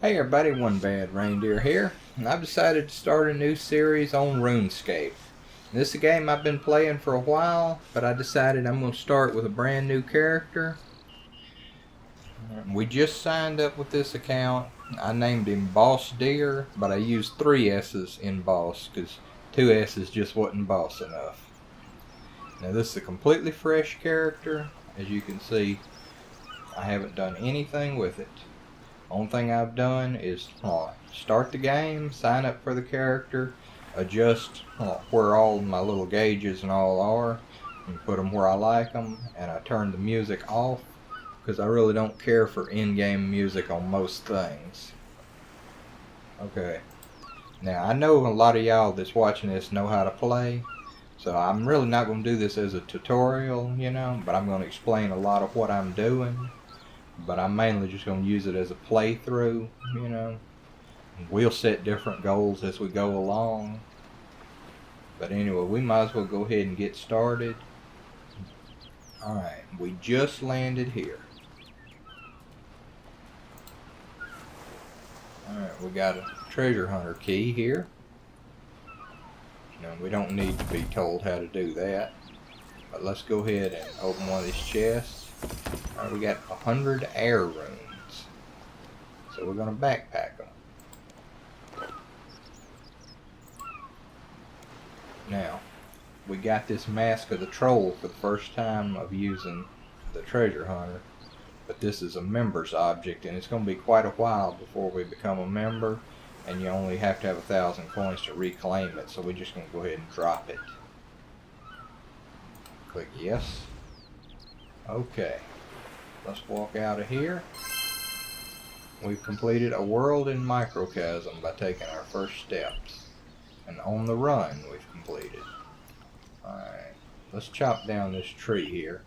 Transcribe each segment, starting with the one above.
Hey everybody, OneBadReindeer here, and I've decided to start a new series on Runescape. This is a game I've been playing for a while, but I decided I'm going to start with a brand new character. We just signed up with this account. I named him Boss Deer, but I used 3 S's in boss because 2 S's just wasn't boss enough. Now this is a completely fresh character. As you can see, I haven't done anything with it. Only thing I've done is start the game, sign up for the character, adjust where all my little gauges and all are, and put them where I like them, and I turn the music off because I really don't care for in-game music on most things. Okay, now I know a lot of y'all that's watching this know how to play, so I'm really not going to do this as a tutorial, but I'm going to explain a lot of what I'm doing. But I'm mainly just going to use it as a playthrough, We'll set different goals as we go along. But anyway, we might as well go ahead and get started. Alright, we just landed here. Alright, we got a treasure hunter key here. Now, we don't need to be told how to do that. But let's go ahead and open one of these chests. Alright, we got 100 air runes. So we're going to backpack them. Now, we got this mask of the troll for the first time of using the treasure hunter. But this is a member's object, and it's going to be quite a while before we become a member. And you only have to have 1,000 coins to reclaim it. So we're just going to go ahead and drop it. Click yes. Okay. Let's walk out of here. We've completed a world in Microcosm by taking our first steps. And on the run we've completed. Alright, let's chop down this tree here.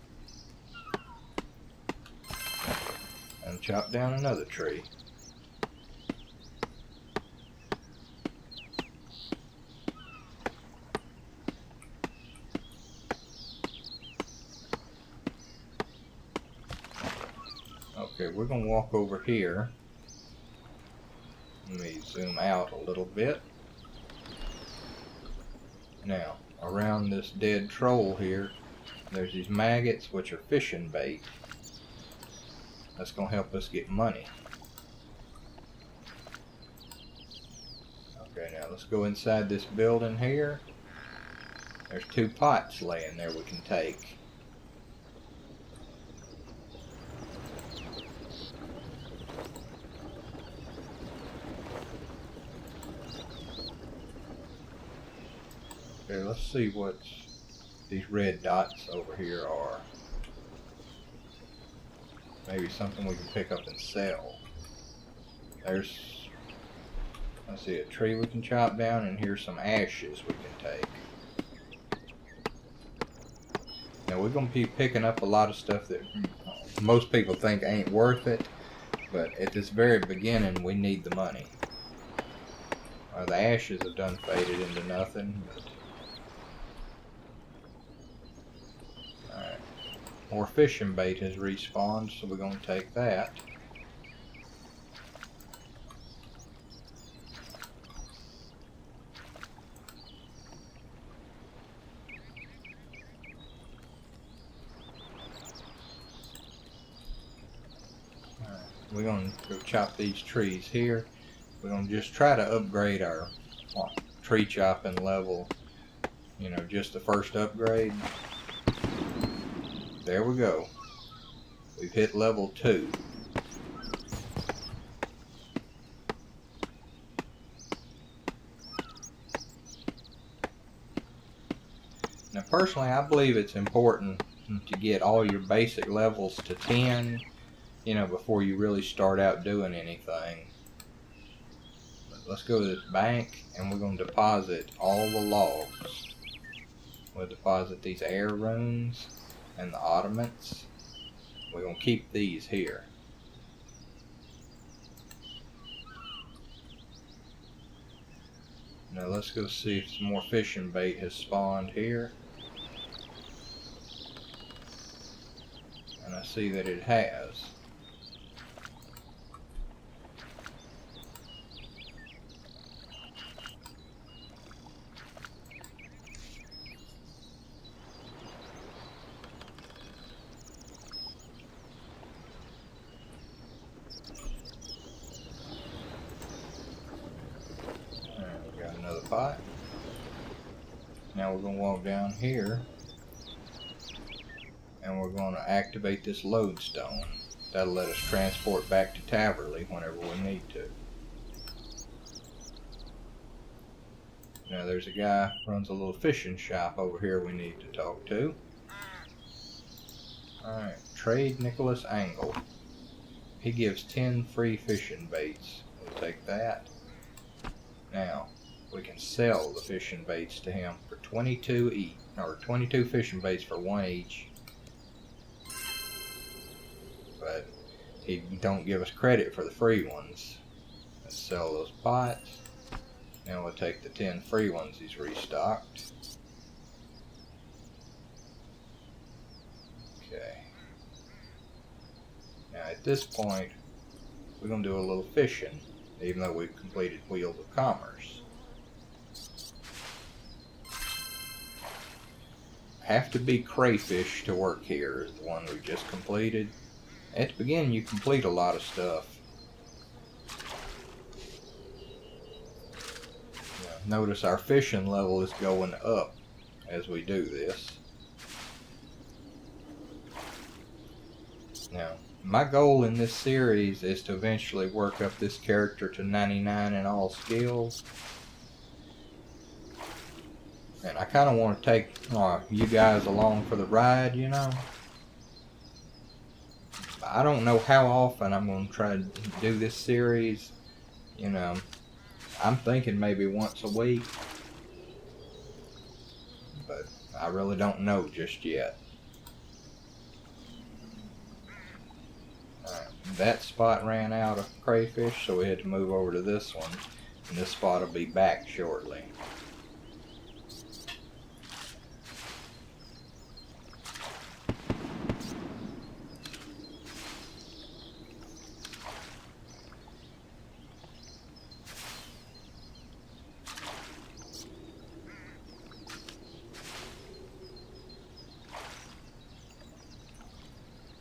And chop down another tree. Okay, we're going to walk over here. Let me zoom out a little bit. Now, around this dead troll here, there's these maggots which are fishing bait. That's going to help us get money. Okay, now let's go inside this building here. There's 2 pots laying there we can take. Okay, let's see what these red dots over here are. Maybe something we can pick up and sell. There's, let's see, a tree we can chop down, and here's some ashes we can take. Now we're going to be picking up a lot of stuff that most people think ain't worth it, but at this very beginning we need the money. The ashes have done faded into nothing, but more fishing bait has respawned, so we're going to take that. Alright, we're going to go chop these trees here. We're going to just try to upgrade our tree chopping level, just the first upgrade. There we go. We've hit level 2. Now personally, I believe it's important to get all your basic levels to 10, before you really start out doing anything. But let's go to this bank, and we're going to deposit all the logs. We'll deposit these air runes and the ottomans. We're going to keep these here. Now let's go see if some more fishing bait has spawned here. And I see that it has. Now we're going to walk down here and we're going to activate this lodestone. That'll let us transport back to Taverley whenever we need to. Now there's a guy who runs a little fishing shop over here we need to talk to. Alright, trade Nicholas Angle. He gives 10 free fishing baits. We'll take that. Now, we can sell the fishing baits to him for 22 each, or 22 fishing baits for 1 each. But he don't give us credit for the free ones. Let's sell those pots. Now we'll take the 10 free ones he's restocked. Okay. Now at this point, we're going to do a little fishing, even though we've completed Wheels of Commerce. Have to be crayfish to work here, is the one we just completed. At the beginning, you complete a lot of stuff. Now, notice our fishing level is going up as we do this. Now, my goal in this series is to eventually work up this character to 99 in all skills. And I kind of want to take you guys along for the ride, you know. I don't know how often I'm going to try to do this series. You know, I'm thinking maybe once a week. But I really don't know just yet. That spot ran out of crayfish, so we had to move over to this one. And this spot will be back shortly.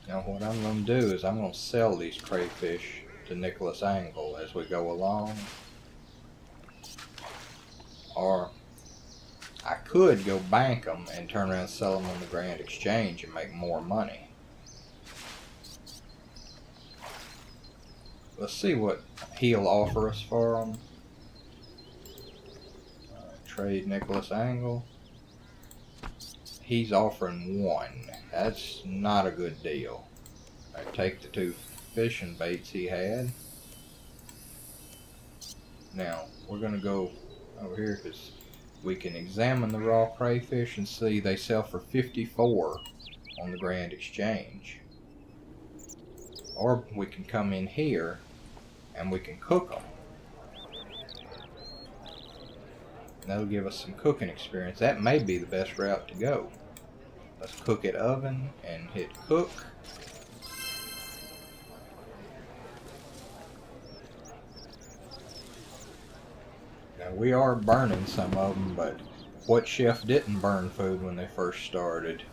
Now what I'm going to do is I'm going to sell these crayfish to Nicholas Angle as we go along. Or I could go bank them and turn around and sell them on the Grand Exchange and make more money. Let's see what he'll offer us for them. Trade Nicholas Angle. He's offering 1. That's not a good deal. I take the 2 fishing baits he had. Now, we're going to go over here because we can examine the raw crayfish and see they sell for 54 on the Grand Exchange. Or we can come in here and we can cook them. That'll give us some cooking experience. That may be the best route to go. Let's cook it oven and hit cook. Now we are burning some of them, but what chef didn't burn food when they first started?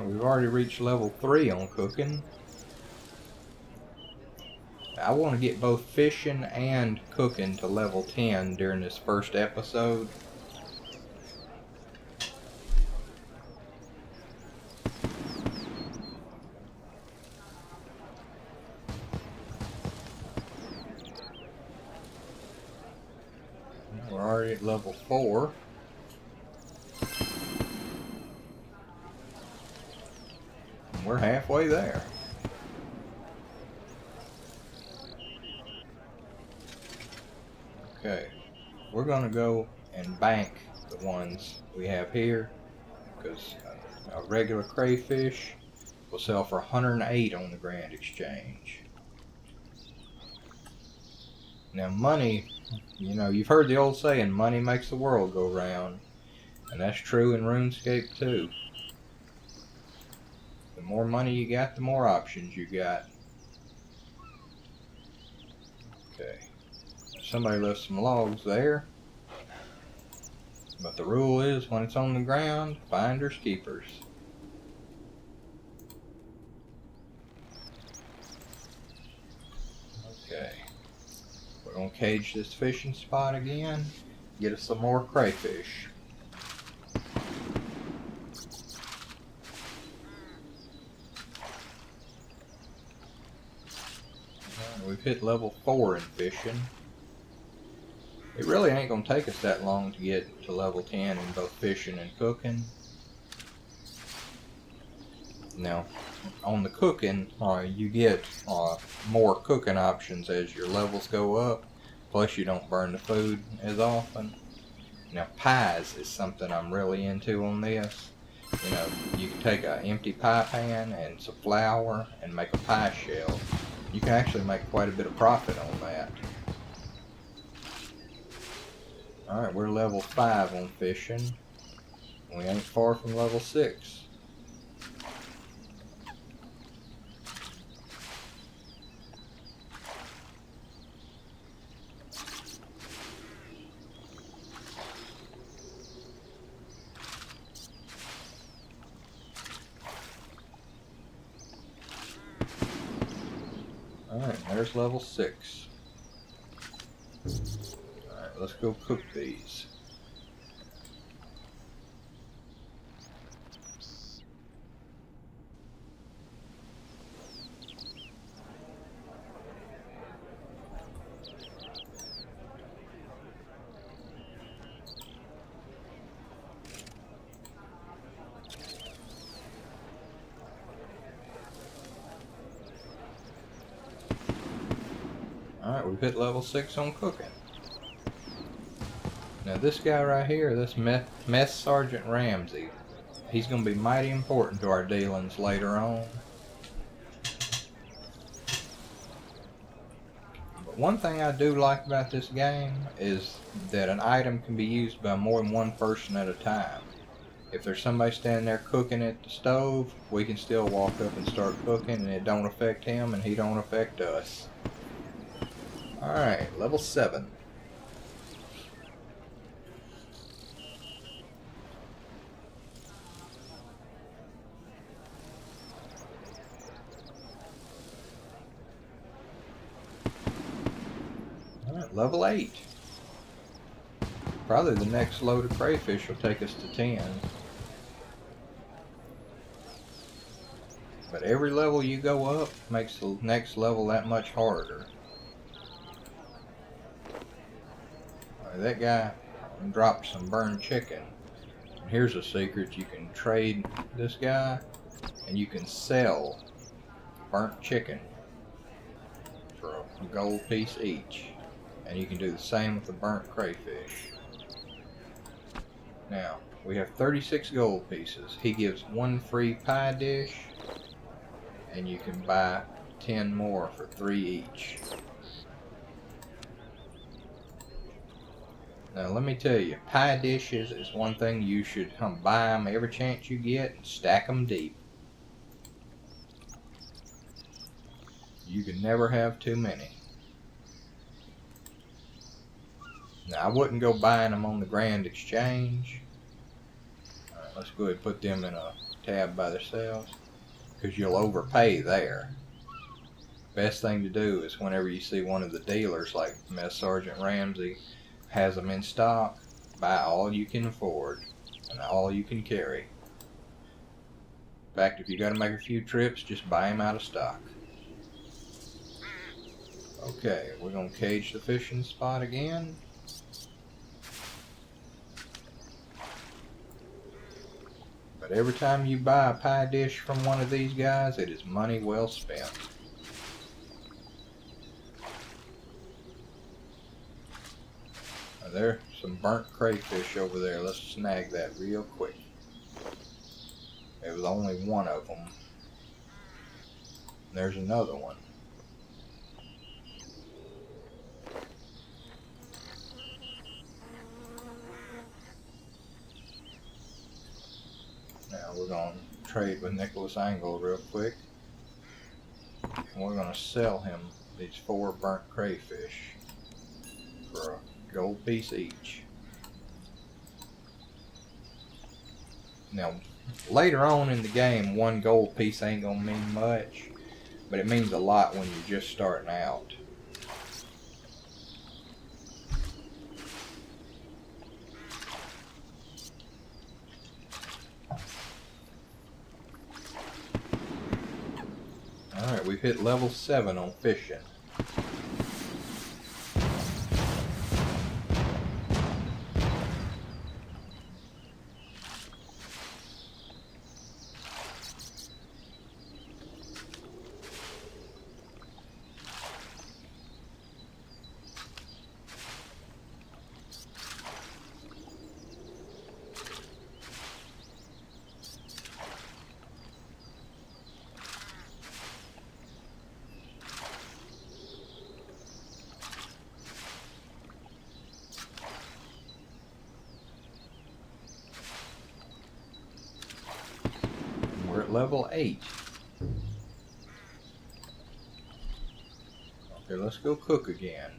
We've already reached level 3 on cooking. I want to get both fishing and cooking to level 10 during this first episode. We're already at level 4. We're halfway there. Okay, we're going to go and bank the ones we have here because a regular crayfish will sell for 108 on the Grand Exchange. Now money, you know, you've heard the old saying, money makes the world go round, and that's true in Runescape too. The more money you got, the more options you got. Okay. Somebody left some logs there. But the rule is, when it's on the ground, finders keepers. Okay. We're going to cage this fishing spot again. Get us some more crayfish. We've hit level 4 in fishing. It really ain't going to take us that long to get to level 10 in both fishing and cooking. Now, on the cooking, you get more cooking options as your levels go up. Plus, you don't burn the food as often. Now, pies is something I'm really into on this. You know, you can take an empty pie pan and some flour and make a pie shell. You can actually make quite a bit of profit on that. Alright, we're level 5 on fishing. We ain't far from level 6. Alright, there's level 6. Alright, let's go cook these. Alright, we've hit level 6 on cooking. Now this guy right here, this Mess Sergeant Ramsey, he's going to be mighty important to our dealings later on. But one thing I do like about this game is that an item can be used by more than one person at a time. If there's somebody standing there cooking at the stove, we can still walk up and start cooking and it don't affect him and he don't affect us. Alright, level 7. Alright, level 8. Probably the next load of crayfish will take us to 10. But every level you go up makes the next level that much harder. That guy dropped some burned chicken. And here's a secret: you can trade this guy and you can sell burnt chicken for a gold piece each. And you can do the same with the burnt crayfish. Now, we have 36 gold pieces. He gives 1 free pie dish, and you can buy 10 more for 3 each. Now let me tell you, pie dishes is one thing you should buy them every chance you get and stack them deep. You can never have too many. Now I wouldn't go buying them on the Grand Exchange. Alright, let's go ahead and put them in a tab by themselves, because you'll overpay there. Best thing to do is whenever you see one of the dealers like Mess Sergeant Ramsey has them in stock, buy all you can afford and all you can carry. In fact, if you got to make a few trips, just buy them out of stock. Okay, we're going to cage the fishing spot again. But every time you buy a pie dish from one of these guys, it is money well spent. There's some burnt crayfish over there. Let's snag that real quick. It was only one of them. There's another one. Now we're going to trade with Nicholas Angle real quick. And we're going to sell him these 4 burnt crayfish for a gold piece each. Now, later on in the game, one gold piece ain't gonna mean much, but it means a lot when you're just starting out. Alright, we've hit level 7 on fishing. We're at level 8. Okay, let's go cook again.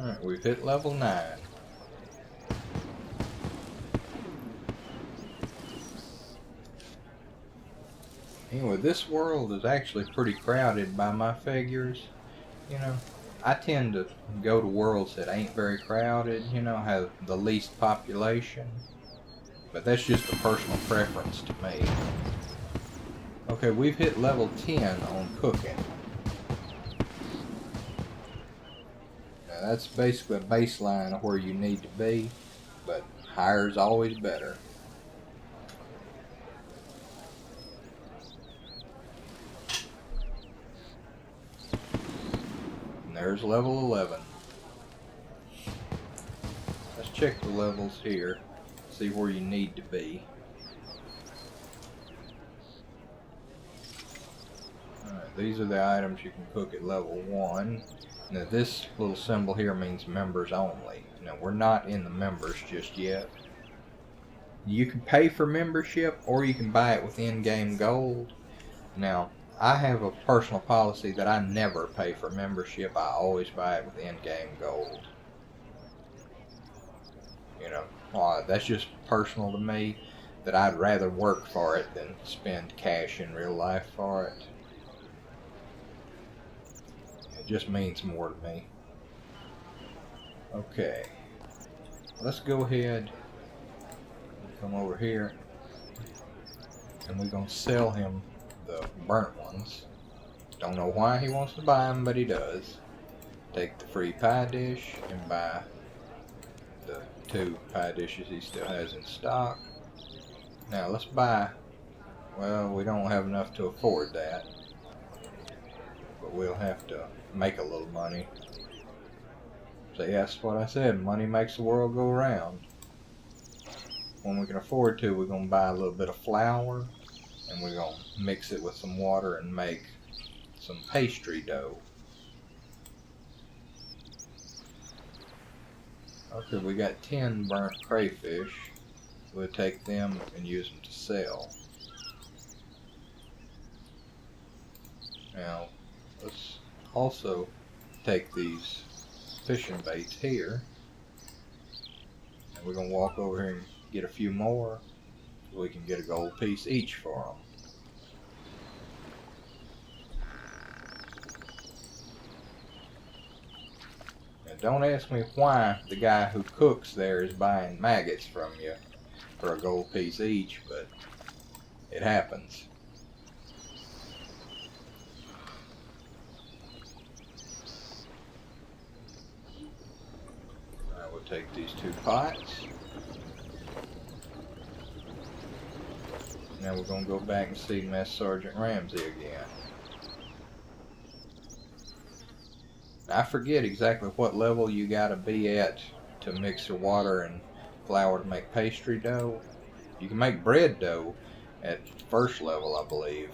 Alright, we've hit level 9. Anyway, this world is actually pretty crowded by my figures. You know, I tend to go to worlds that ain't very crowded, you know, have the least population. But that's just a personal preference to me. Okay, we've hit level 10 on cooking. Now that's basically a baseline of where you need to be, but higher is always better. And there's level 11. Let's check the levels here, see where you need to be. Alright, these are the items you can cook at level 1. Now this little symbol here means members only. Now we're not in the members just yet. You can pay for membership or you can buy it with in-game gold. Now I have a personal policy that I never pay for membership. I always buy it with in-game gold. You know, that's just personal to me, that I'd rather work for it than spend cash in real life for it. It just means more to me. Okay, let's go ahead and come over here, and we're going to sell him the burnt ones. Don't know why he wants to buy them, but he does. Take the free pie dish and buy the 2 pie dishes he still has in stock. Now let's buy, well, we don't have enough to afford that, but we'll have to make a little money. So yeah, that's what I said, money makes the world go round. When we can afford to, we're going to buy a little bit of flour, and we're going to mix it with some water and make some pastry dough. Okay, we got 10 burnt crayfish. We'll take them and use them to sell. Now, let's also take these fishing baits here, and we're going to walk over here and get a few more so we can get a gold piece each for them. Now don't ask me why the guy who cooks there is buying maggots from you for a gold piece each, but it happens. We'll take these 2 pots. Now we're going to go back and see Mess Sergeant Ramsey again. I forget exactly what level you gotta be at to mix your water and flour to make pastry dough. You can make bread dough, at first level, I believe.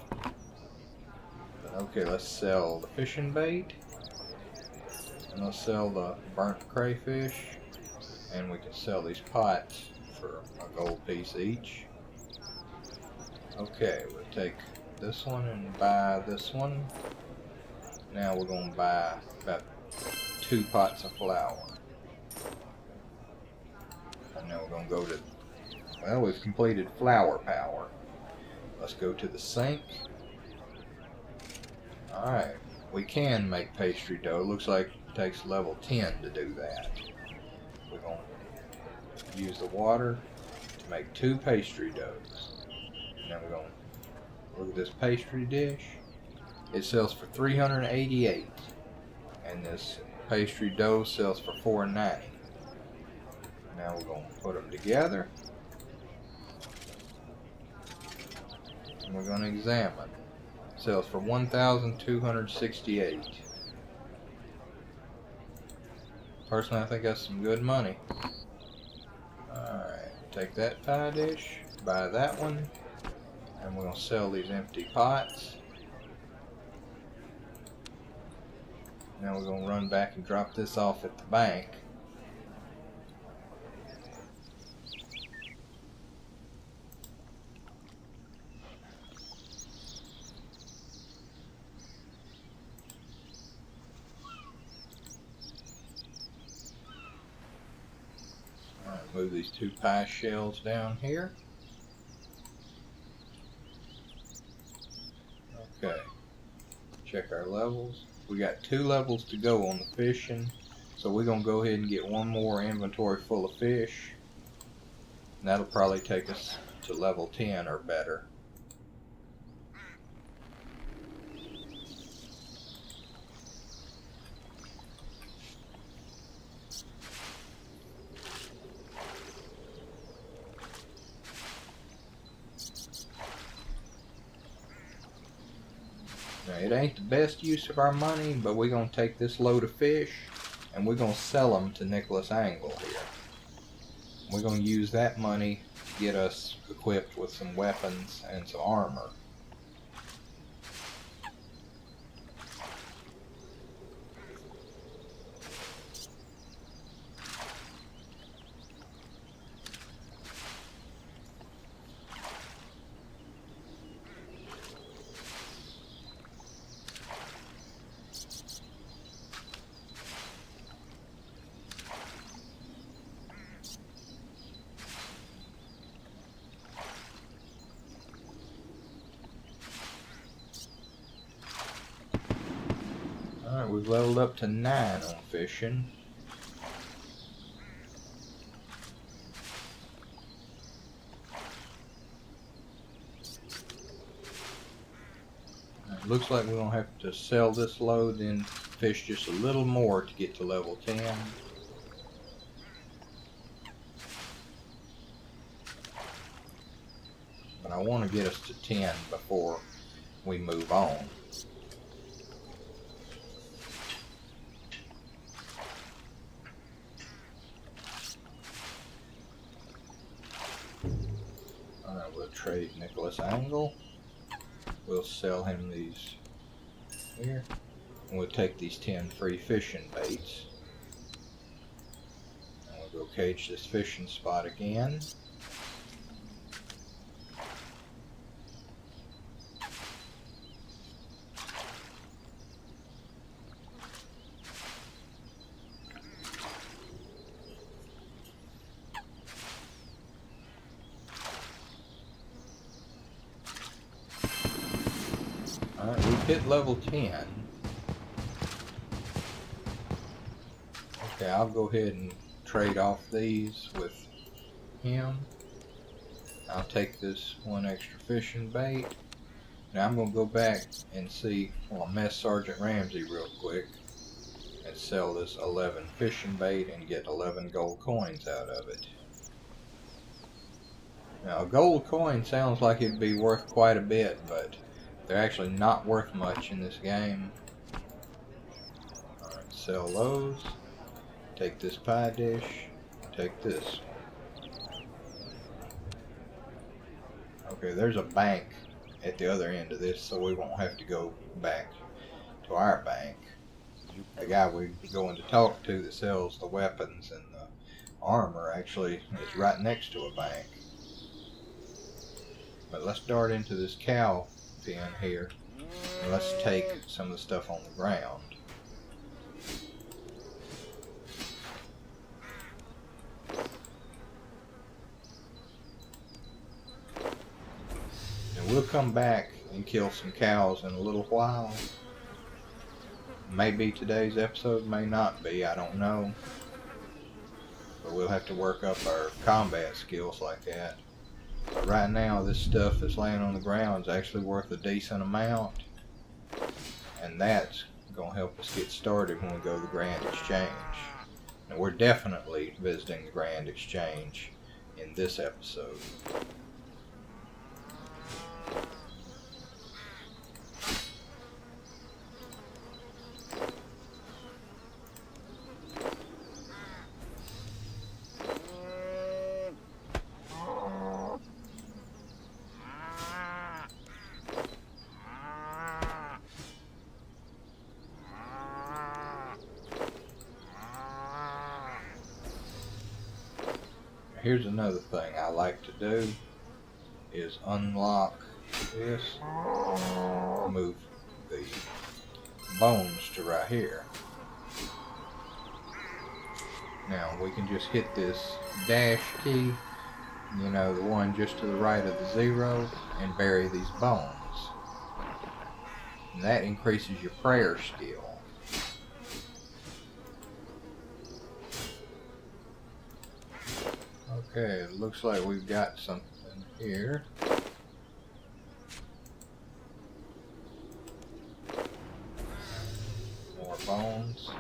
But okay, let's sell the fishing bait. And let's sell the burnt crayfish. And we can sell these pots for a gold piece each. Okay, we'll take this one and buy this one. Now we're going to buy about 2 pots of flour. And now we're going to go to, well, we've completed flour power. Let's go to the sink. Alright, we can make pastry dough. Looks like it takes level 10 to do that. We're going to use the water to make 2 pastry doughs. Now we're going to look at this pastry dish. It sells for $388, and this pastry dough sells for $4.90. Now we're going to put them together, and we're going to examine. It sells for $1,268. Personally, I think that's some good money. Alright, take that pie dish, buy that one, and we're going to sell these empty pots. Now we're going to run back and drop this off at the bank. Alright, move these 2 pie shells down here. Okay, check our levels. We got 2 levels to go on the fishing, so we're going to go ahead and get one more inventory full of fish. And that'll probably take us to level 10 or better. Now, it ain't the best use of our money, but we're going to take this load of fish and we're going to sell them to Nicholas Angle here. We're going to use that money to get us equipped with some weapons and some armor. Alright, we've leveled up to 9 on fishing. It looks like we're going to have to sell this load and fish just a little more to get to level 10. But I want to get us to 10 before we move on. Alright, we'll trade Nicholas Angle. We'll sell him these here. And we'll take these 10 free fishing baits. And we'll go cage this fishing spot again. Alright, we've hit level 10. Okay, I'll go ahead and trade off these with him. I'll take this 1 extra fishing bait. Now I'm going to go back and see, well, mess Sergeant Ramsey real quick and sell this 11 fishing bait and get 11 gold coins out of it. Now a gold coin sounds like it'd be worth quite a bit, but they're actually not worth much in this game. Alright, sell those. Take this pie dish. Take this. Okay, there's a bank at the other end of this, so we won't have to go back to our bank. The guy we're going to talk to that sells the weapons and the armor actually is right next to a bank. But let's dart into this cow pen here, and let's take some of the stuff on the ground. And we'll come back and kill some cows in a little while. Maybe today's episode, may not be, I don't know. But we'll have to work up our combat skills like that. But right now, this stuff that's laying on the ground is actually worth a decent amount. And that's going to help us get started when we go to the Grand Exchange. And we're definitely visiting the Grand Exchange in this episode. Here's another thing I like to do is unlock this, move the bones to right here. Now we can just hit this dash key, you know, the one just to the right of the 0, and bury these bones. And that increases your prayer skill. Okay, it looks like we've got something here. More bones.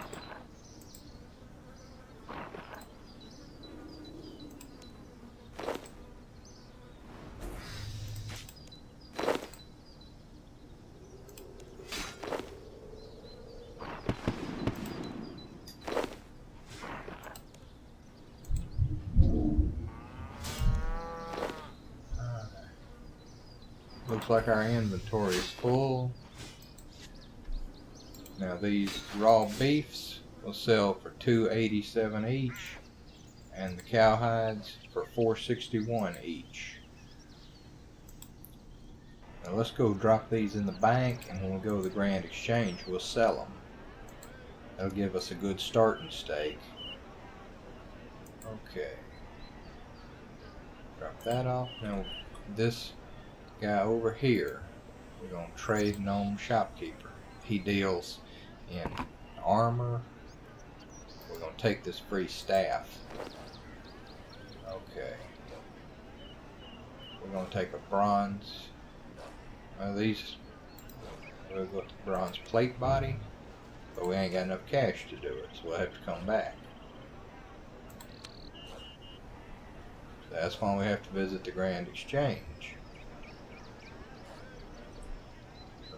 Looks like our inventory is full. Now these raw beefs will sell for $2.87 each, and the cowhides for $4.61 each. Now let's go drop these in the bank, and when we go to the Grand Exchange, we'll sell them. That'll give us a good starting stake. Okay. Drop that off. Now this guy over here, we're going to trade Gnome Shopkeeper. He deals in armor. We're going to take this free staff. Okay. We're going to take a bronze. These, we'll go with the bronze plate body, but we ain't got enough cash to do it, so we'll have to come back. So that's why we have to visit the Grand Exchange.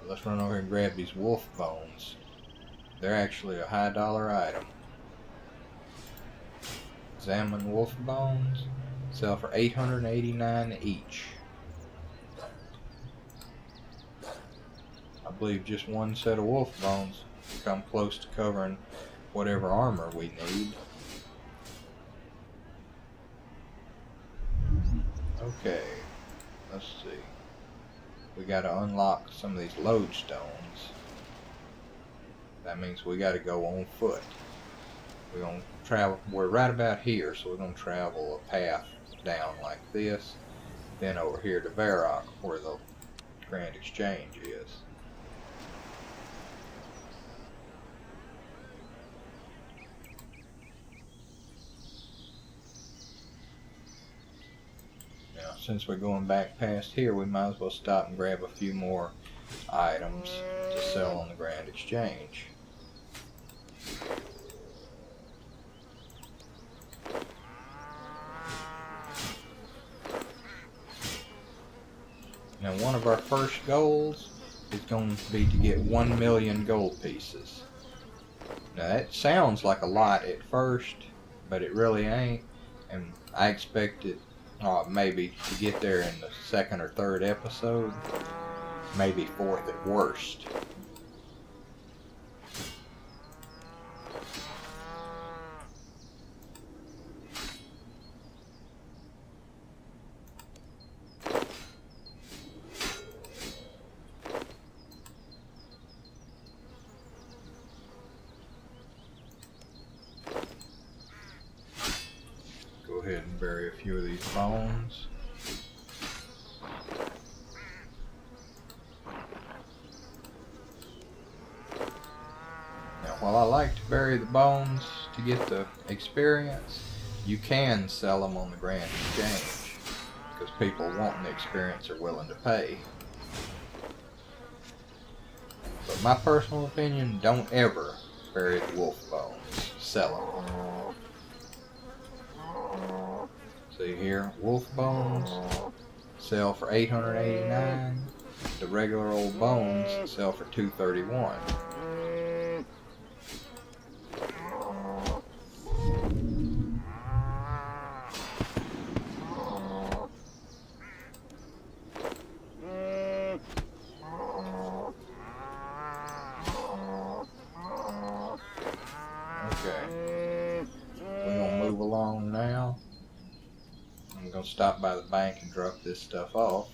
Let's run over here and grab these wolf bones. They're actually a high dollar item. Examine wolf bones. Sell for $889 each. I believe just one set of wolf bones come close to covering whatever armor we need. Okay, let's see. We got to unlock some of these lodestones. That means we got to go on foot. We're going to travel, we're right about here, so we're going to travel a path down like this, then over here to Varrock, where the Grand Exchange is. Now, since we're going back past here, we might as well stop and grab a few more items to sell on the Grand Exchange. Now, one of our first goals is going to be to get 1 million gold pieces. Now, that sounds like a lot at first, but it really ain't, and I expect it maybe to get there in the second or third episode, maybe fourth at worst. Go ahead and bury a few of these bones. Now, while I like to bury the bones to get the experience, you can sell them on the Grand Exchange, because people wanting the experience are willing to pay. But my personal opinion, don't ever bury the wolf bones. Sell them. See here, wolf bones sell for $889. The regular old bones sell for $231. Okay, we're gonna move along now. I'm gonna stop by the bank and drop this stuff off.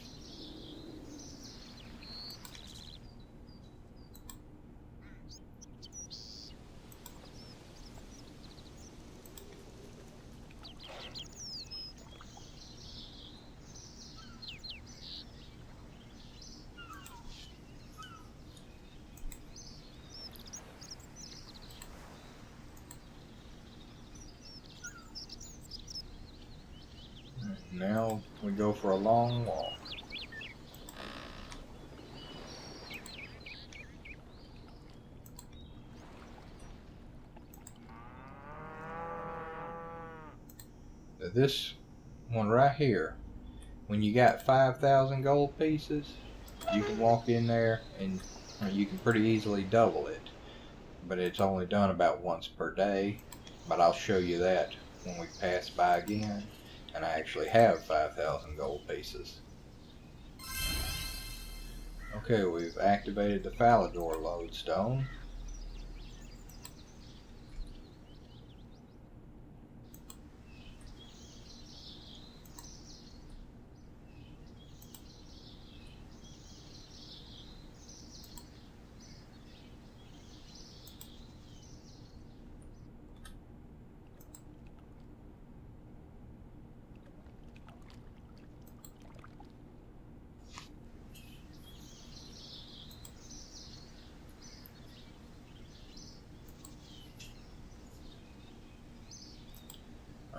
Now we go for a long walk. Now this one right here, when you got 5,000 gold pieces, you can walk in there and you can pretty easily double it. But it's only done about once per day. But I'll show you that when we pass by again. And I actually have 5,000 gold pieces. Okay, we've activated the Falador lodestone.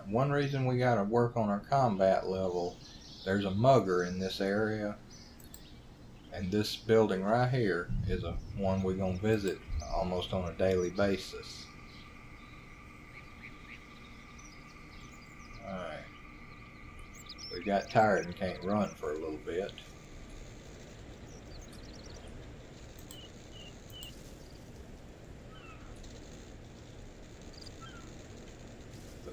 One reason we gotta work on our combat level, there's a mugger in this area, and this building right here is one we're gonna visit almost on a daily basis. Alright, we got tired and can't run for a little bit.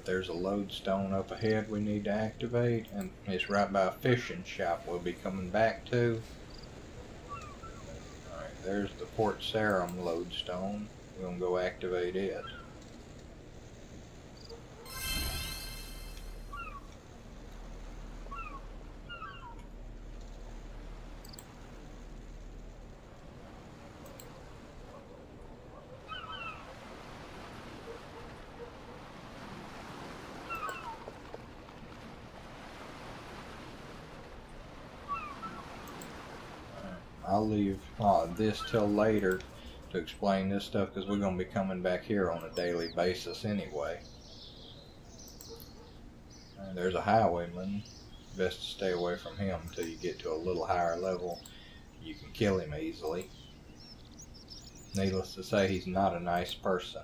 There's a lodestone up ahead we need to activate, and it's right by a fishing shop we'll be coming back to. Alright, there's the Port Sarum lodestone. We're going to go activate it. I'll leave this till later to explain this stuff, because we're going to be coming back here on a daily basis anyway. And there's a highwayman. Best to stay away from him until you get to a little higher level. You can kill him easily. Needless to say, he's not a nice person.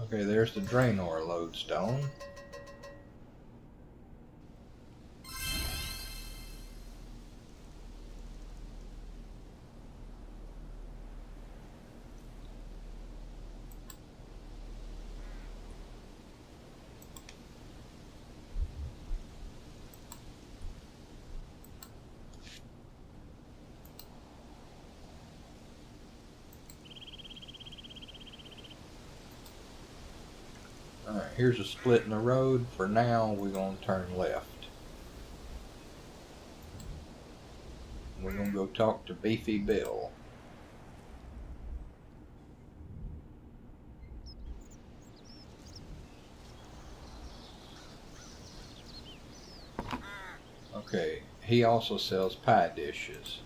Okay, there's the Draenor lodestone. here's a split in the road. For now, we're going to turn left. We're going to go talk to Beefy Bill. Okay, he also sells pie dishes.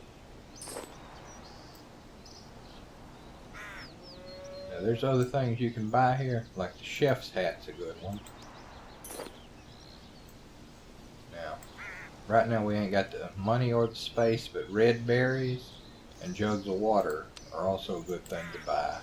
Now, there's other things you can buy here, like the chef's hat's a good one. Now, right now we ain't got the money or the space, but red berries and jugs of water are also a good thing to buy.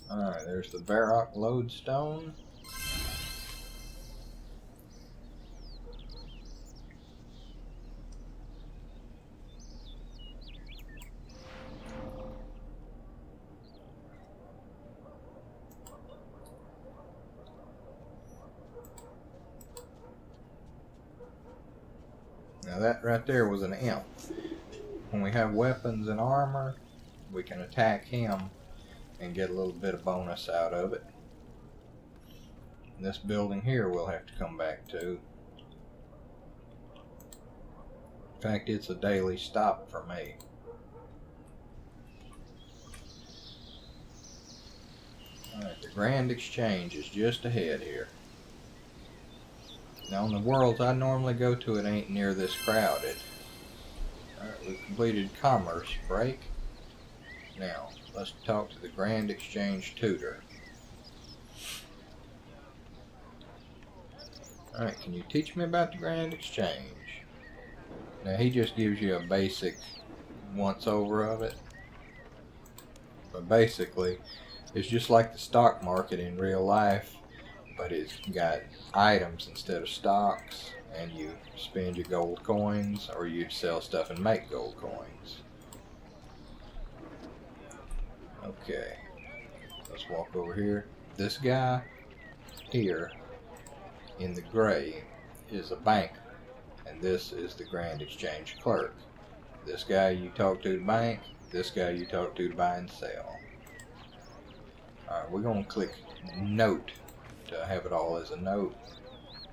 Alright, there's the Varrock lodestone. Now that right there was an imp. When we have weapons and armor, we can attack him and get a little bit of bonus out of it. This building here we'll have to come back to. In fact, it's a daily stop for me. Alright, the Grand Exchange is just ahead here. Now on the worlds I normally go to, it ain't near this crowded. Alright, we've completed commerce break. Now, let's talk to the Grand Exchange tutor. Alright, can you teach me about the Grand Exchange? Now, he just gives you a basic once-over of it. But basically, it's just like the stock market in real life, but it's got items instead of stocks, and you spend your gold coins, or you sell stuff and make gold coins. Okay, let's walk over here. This guy here in the gray is a banker, and this is the Grand Exchange clerk. This guy you talk to bank, this guy you talk to buy and sell. Alright, we're going to click note to have it all as a note.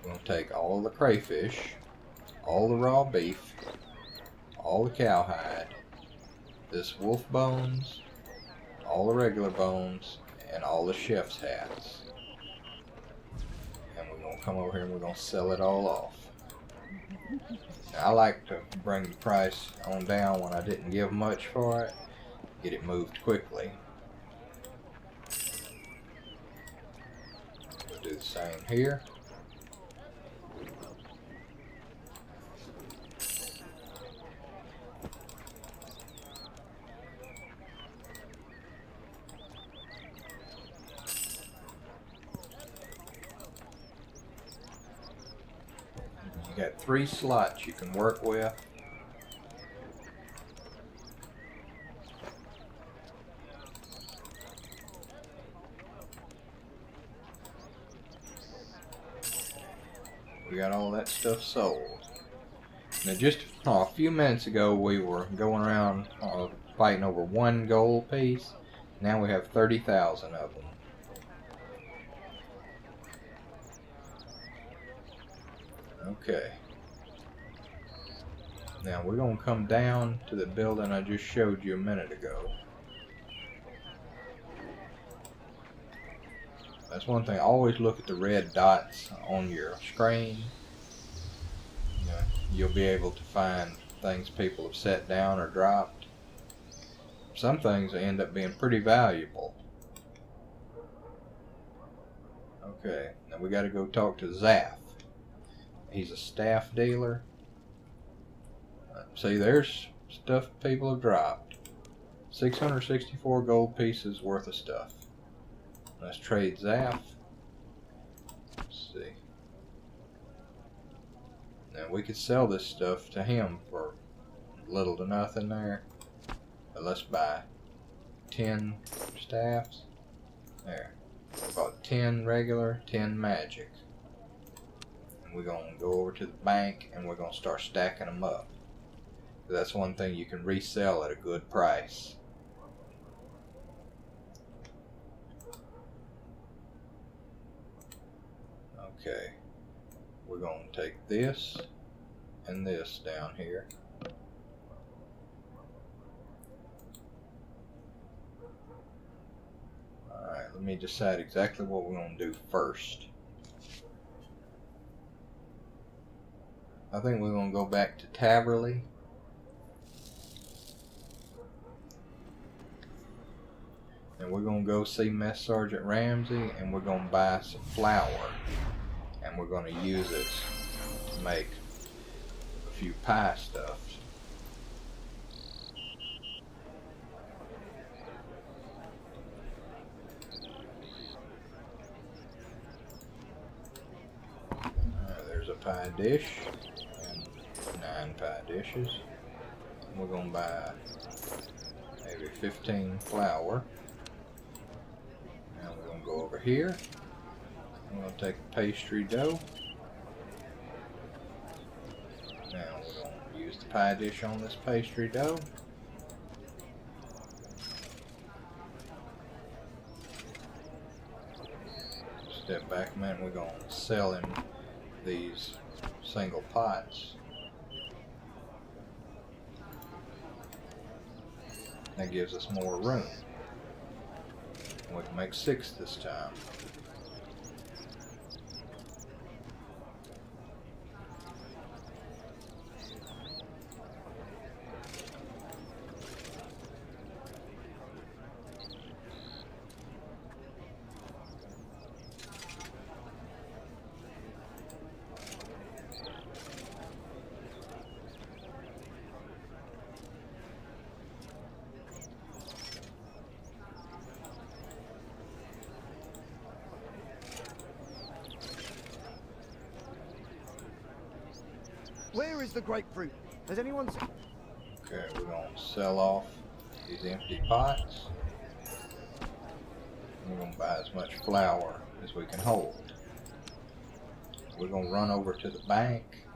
We're going to take all of the crayfish, all the raw beef, all the cowhide, this wolf bones, all the regular bones, and all the chef's hats. And we're going to come over here and we're going to sell it all off. Now, I like to bring the price on down when I didn't give much for it, get it moved quickly. We'll do the same here. You got 3 slots you can work with. We got all that stuff sold. Now just a few minutes ago we were going around fighting over 1 gold piece. Now we have 30,000 of them. Okay. Now we're going to come down to the building I just showed you a minute ago. That's one thing. Always look at the red dots on your screen. You know, you'll be able to find things people have set down or dropped. Some things end up being pretty valuable. Okay, now we got to go talk to Zaph. He's a staff dealer. See, there's stuff people have dropped. 664 gold pieces worth of stuff. Let's trade Zaph. Let's see. Now we could sell this stuff to him for little to nothing there. But let's buy. 10 staffs. There. We bought 10 regular, 10 magic. And we're going to go over to the bank and we're going to start stacking them up. That's one thing you can resell at a good price. Okay. We're going to take this and this down here. Alright, let me decide exactly what we're going to do first. I think we're going to go back to Taverley. And we're going to go see Mess Sergeant Ramsay and we're going to buy some flour. And we're going to use it to make a few pie stuffs. There's a pie dish and 9 pie dishes. And we're going to buy maybe 15 flour. Now we're going to go over here. I'm going to take a pastry dough. Now we're going to use the pie dish on this pastry dough. Step back a minute, we're going to sell him these single pots. That gives us more room. We can make 6 this time. Where is the grapefruit? Has anyone seen? Okay, we're going to sell off these empty pots. We're going to buy as much flour as we can hold. We're going to run over to the bank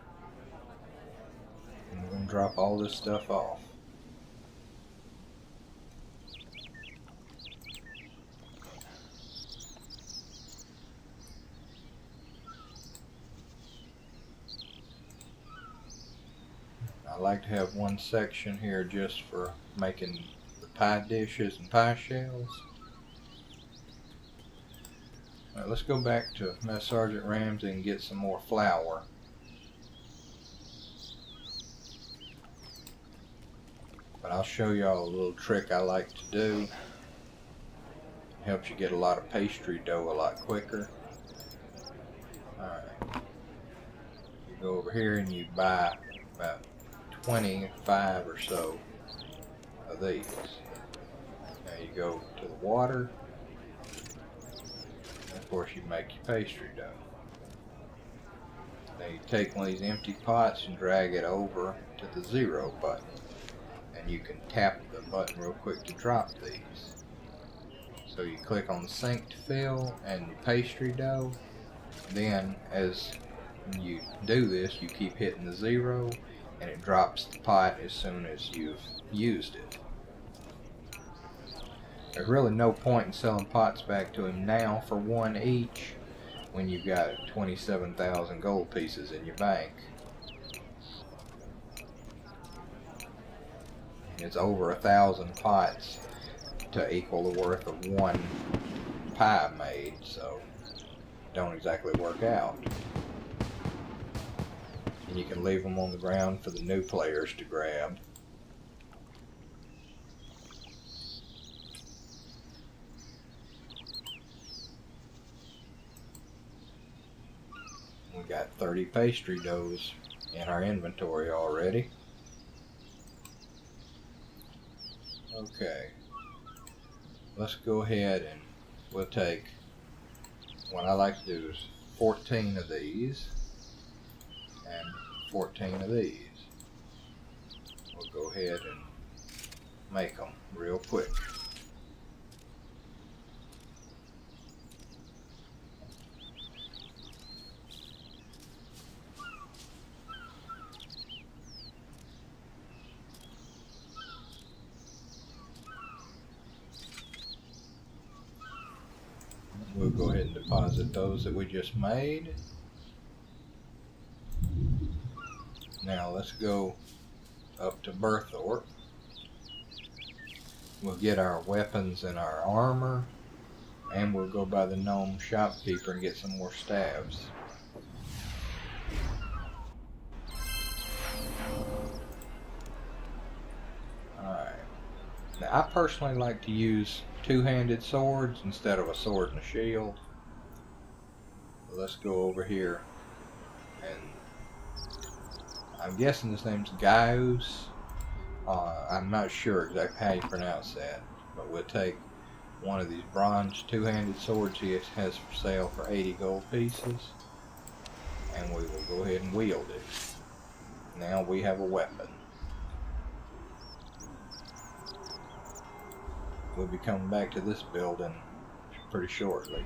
and we're going to drop all this stuff off. I like to have one section here just for making the pie dishes and pie shells. Alright, let's go back to Mess Sergeant Ramsay and get some more flour. But I'll show y'all a little trick I like to do. It helps you get a lot of pastry dough a lot quicker. Alright. You go over here and you buy about 25 or so of these. Now you go to the water, and of course you make your pastry dough. Now you take one of these empty pots and drag it over to the 0 button, and you can tap the button real quick to drop these. So you click on the sink to fill and the pastry dough. Then as you do this, you keep hitting the 0 and it drops the pot as soon as you've used it. There's really no point in selling pots back to him now for 1 each when you've got 27,000 gold pieces in your bank. It's over 1,000 pots to equal the worth of 1 pie made, so don't exactly work out. And you can leave them on the ground for the new players to grab. We got 30 pastry doughs in our inventory already. Okay, let's go ahead and we'll take, what I like to do is 14 of these and 14 of these. We'll go ahead and make them real quick. We'll go ahead and deposit those that we just made. Now let's go up to Berthorpe. We'll get our weapons and our armor, and we'll go by the gnome shopkeeper and get some more staves. Alright. Now I personally like to use two-handed swords instead of a sword and a shield. Let's go over here, and I'm guessing his name's Gaius. I'm not sure exactly how you pronounce that, but we'll take one of these bronze two-handed swords he has for sale for 80 gold pieces, and we will go ahead and wield it. Now we have a weapon. We'll be coming back to this building pretty shortly.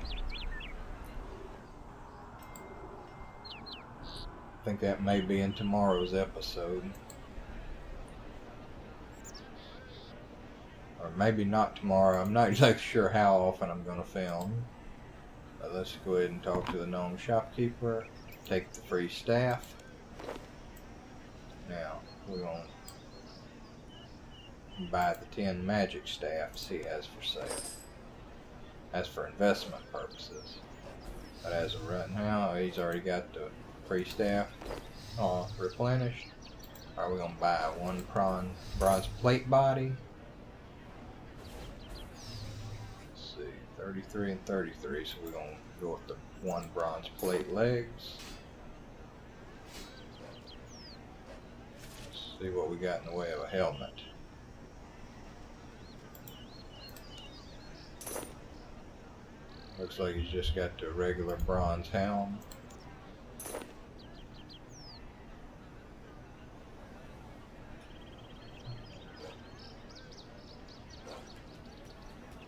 I think that may be in tomorrow's episode. Or maybe not tomorrow. I'm not exactly sure how often I'm going to film. But let's go ahead and talk to the gnome shopkeeper. Take the free staff. Now, we're going to buy the 10 magic staffs he has for sale. That's for investment purposes. But as of right now, he's already got the free staff replenished. Alright, we're going to buy one bronze plate body. 33 and 33, so we're going to go with the one bronze plate legs. Let's see what we got in the way of a helmet. Looks like he's just got the regular bronze helm.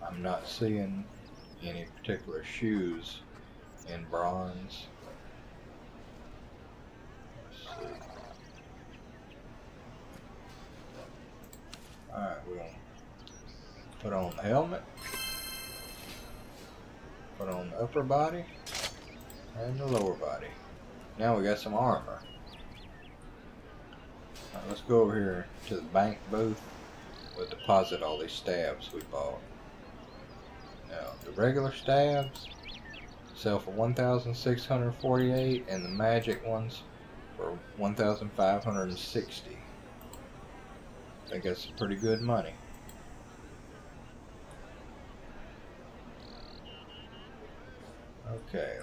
I'm not seeing any particular shoes in bronze. Let's see. Alright, we're going to put on the helmet, put on the upper body, and the lower body. Now we got some armor. Alright, let's go over here to the bank booth. We'll deposit all these stabs we bought. Now, the regular stabs sell for 1,648, and the magic ones for 1,560. I think that's pretty good money. Okay,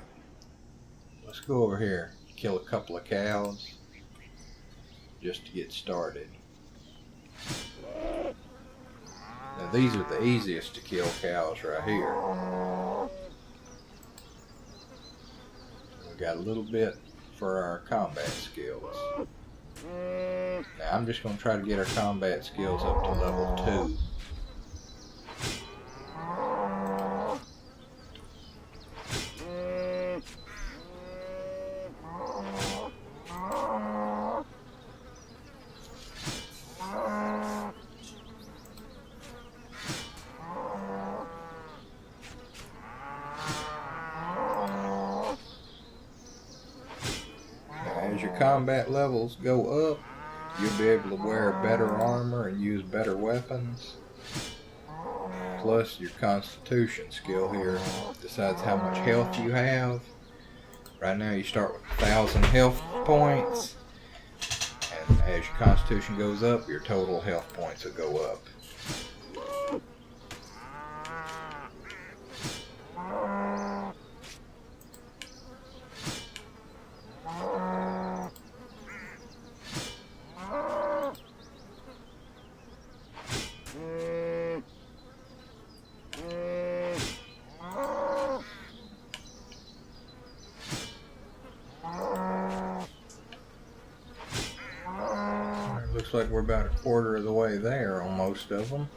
let's go over here, kill a couple of cows just to get started. Now these are the easiest to kill cows right here. We got a little bit for our combat skills. Now I'm just going to try to get our combat skills up to level 2. As your combat levels go up, you'll be able to wear better armor and use better weapons. Plus your constitution skill here decides how much health you have. Right now you start with 1,000 health points, and as your constitution goes up, your total health points will go up. Looks like we're about a quarter of the way there on most of them.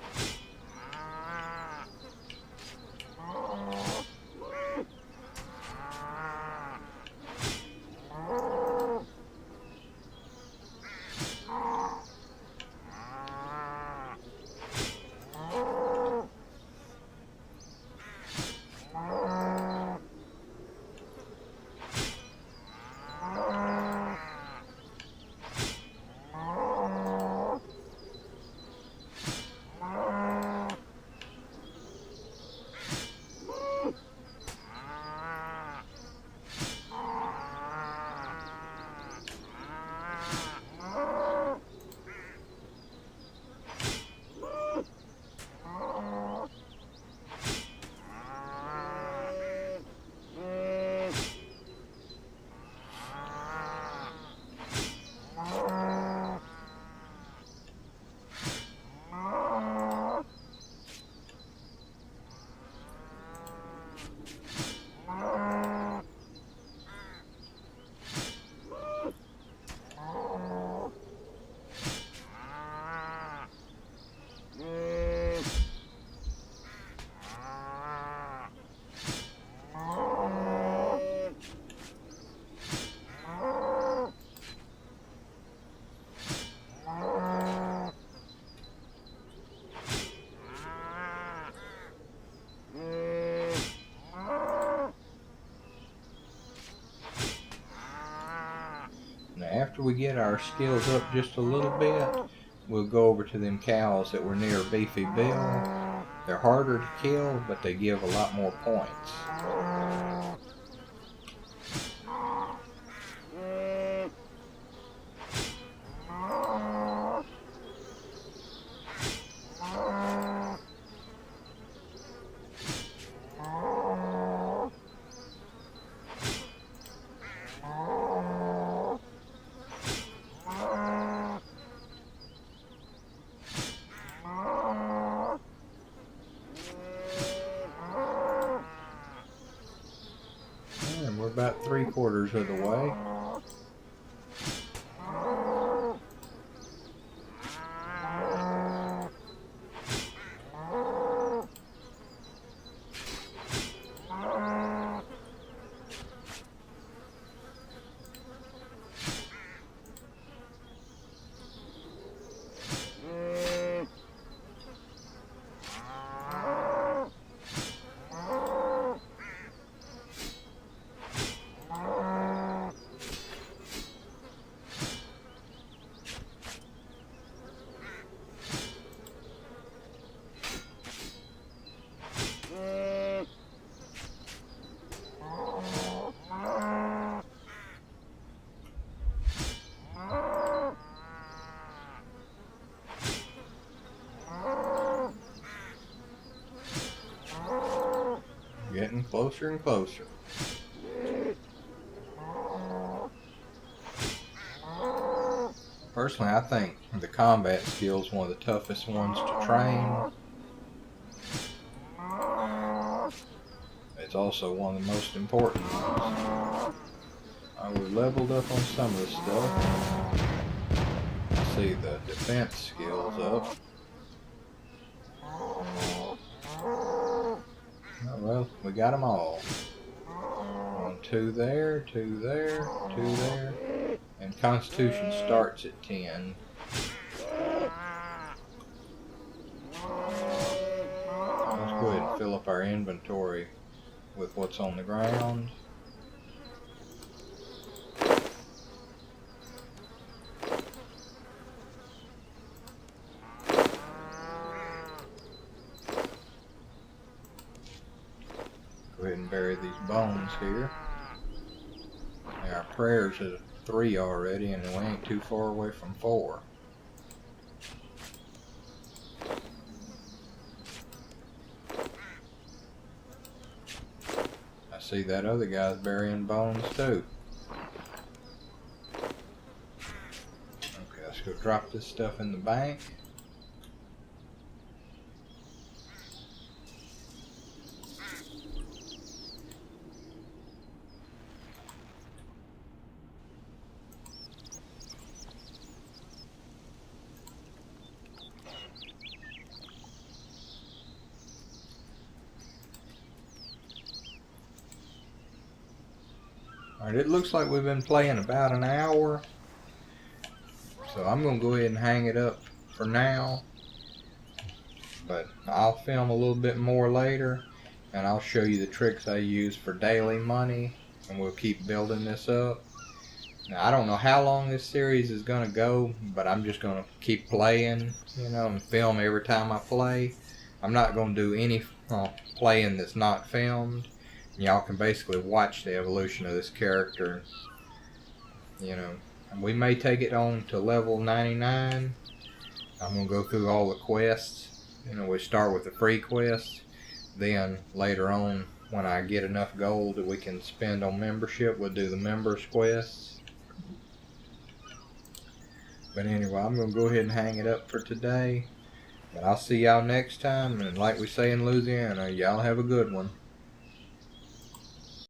after we get our skills up just a little bit, we'll go over to them cows that were near Beefy Bill. They're harder to kill, but they give a lot more points. And we're about 3/4 of the way. Getting closer and closer. Personally, I think the combat skill is one of the toughest ones to train. It's also one of the most important ones. We're leveled up on some of this stuff. I see the defense skills up. Oh, well, we got them all. 2 there, 2 there, 2 there. And Constitution starts at 10. Let's go ahead and fill up our inventory with what's on the ground. Go ahead and bury these bones here. Now our prayers is 3 already, and we ain't too far away from 4. I see that other guy's burying bones too. Okay, let's go drop this stuff in the bank. Alright, it looks like we've been playing about an hour, so I'm going to go ahead and hang it up for now, but I'll film a little bit more later, and I'll show you the tricks I use for daily money, and we'll keep building this up. Now, I don't know how long this series is going to go, but I'm just going to keep playing, you know, and film every time I play. I'm not going to do any playing that's not filmed. Y'all can basically watch the evolution of this character, you know, and we may take it on to level 99. I'm going to go through all the quests. You know, we start with the free quests, then later on when I get enough gold that we can spend on membership, we'll do the members quests. But anyway, I'm going to go ahead and hang it up for today, but I'll see y'all next time, and like we say in Louisiana, y'all have a good one.